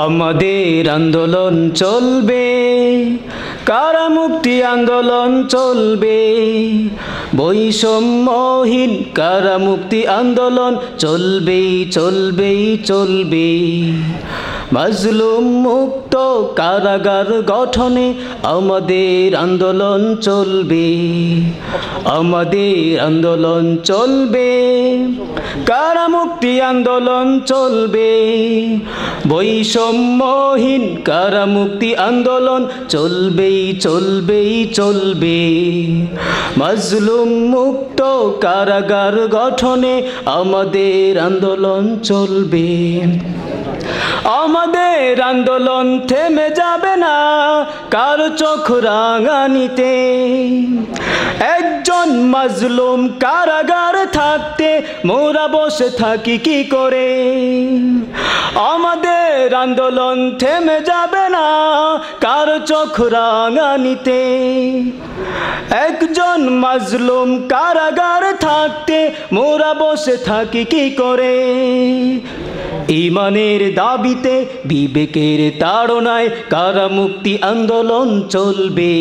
আমাদের আন্দোলন চলবে, কারামুক্তি আন্দোলন চলবে, বৈষম্যহীন কারামুক্তি আন্দোলন চলবে চলবে চলবে। মাজলুম মুক্ত কারাগার গঠনে আমাদের আন্দোলন চলবে, আমাদের আন্দোলন চলবে, কারামুক্তি আন্দোলন চলবে, বৈষম্যহীন কারামুক্তি আন্দোলন চলবে চলবে চলবে। মাজলুম মুক্ত কারাগার গঠনে আমাদের আন্দোলন চলবে। আমাদের আন্দোলন থেমে যাবে না কারো চোখ রাঙানিতে। একজন মাজলুম কারাগার থাকতে মোরা বসে থাকি কি করে? আমাদের আন্দোলন থেমে যাবে না কারো চোখ রাঙানিতে। একজন মাজলুম কারাগার থাকতে মোরা বসে থাকি কি করে? ঈমানের দাবিতে বিবেকের তাড়নায় কারামুক্তি আন্দোলন চলবে।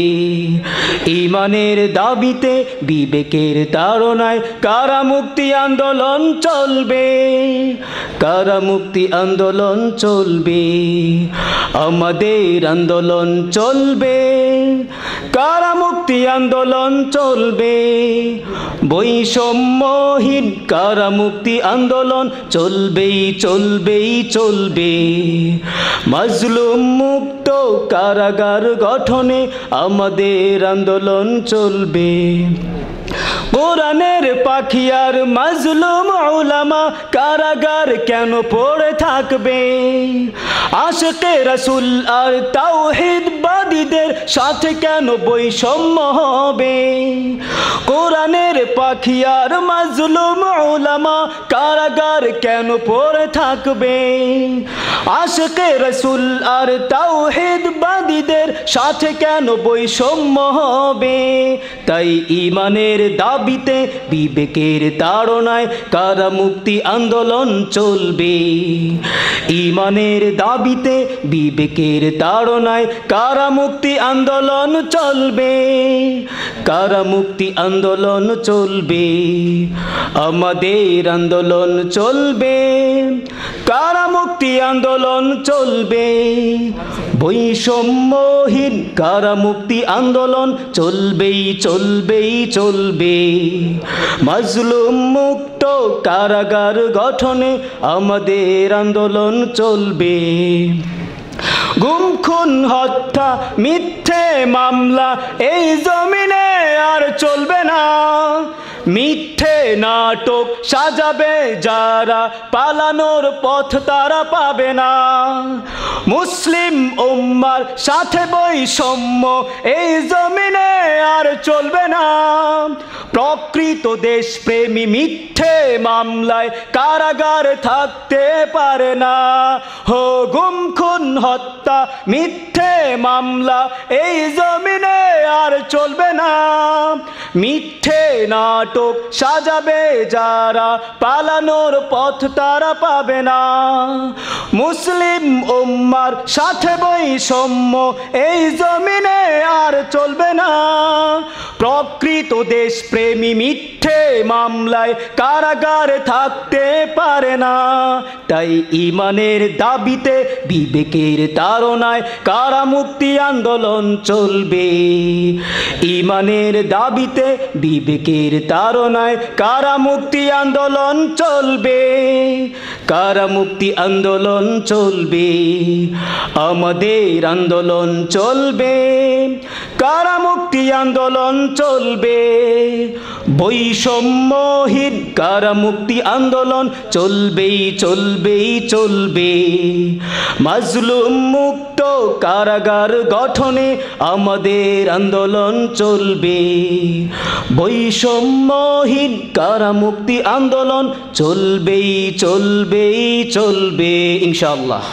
ঈমানের দাবিতে বিবেকের তাড়নায় কারামুক্তি আন্দোলন চলবে, কারামুক্তি আন্দোলন চলবে। আমাদের আন্দোলন চলবে, কারামুক্তি আন্দোলন চলবে, বৈষম্যহীন কারামুক্তি আন্দোলন চলবেই চলবেই চলবে। মাজলুম মুক্ত কারাগার গঠনে আমাদের আন্দোলন চলবে। কোরআনের পাখি আর মাজলুম উলামা কারাগার কেন পড়ে থাকবে? আশিকে রাসূল আর তাওহীদবাদীদের সাথে কেন বৈষম্য হবে? কোরআনের পাখি আর মাজলুম উলামা কারাগার কেন পড়ে থাকবে? আশিকে রাসূল আর তাওহীদবাদীদের সাথে কেন বৈষম্য হবে? তাই ঈমানের দাবিতে বিবেকের তাড়নায় কারামুক্তি আন্দোলন চলবে। ঈমানের দাবিতে বিবেকের তাড়নায় কারামুক্তি আন্দোলন চলবে, কারামুক্তি আন্দোলন চলবে। আমাদের আন্দোলন চলবে, কারামুক্তি আন্দোলন চলবে, বৈষম্যহীন কারামুক্তি আন্দোলন চলবেই চলবেই চলবে। মাজলুম মুক্ত কারাগার গঠনে আমাদের আন্দোলন চলবে। গুম খুন হত্যা মিথ্যে মামলা এই জমিনে আর চলবে না। মিথ্যে নাটক সাজাবে যারা পালানোর পথ তারা পাবে না। মুসলিম উম্মার সাথে বৈষম্য এই জমিনে আর চলবে না। প্রকৃত দেশপ্রেমী মিথ্যে মামলায় কারাগার থাকতে পারে না। হো গুম খুন হত্যা মিথ্যে মামলা এই জমিনে আর চলবে না। মিথ্যে নাটক সাজাবে যারা পালানোর পথ তারা পাবে না। মুসলিম উম্মার সাথে বৈষম্য এই জমিনে আর চলবে না। প্রকৃত দেশপ্রেমী মিথ্যে মামলায় কারাগার থাকতে পারে না। তাই ঈমানের দাবিতে বিবেকের তাড়নায় কারামুক্তি আন্দোলন চলবে। ঈমানের দাবিতে বিবেকের তাড়নায় কারামুক্তি আন্দোলন চলবে, কারামুক্তি আন্দোলন চলবে। আমাদের আন্দোলন চলবে, কারামুক্তি আন্দোলন চলবে, বৈষম্যহীন কারামুক্তি আন্দোলন চলবেই চলবেই চলবে। মাজলুম মুক্ত কারাগার গঠনে আমাদের আন্দোলন চলবে, বৈষম্যহীন কারামুক্তি আন্দোলন চলবেই চলবেই চলবে ইনশাআল্লাহ।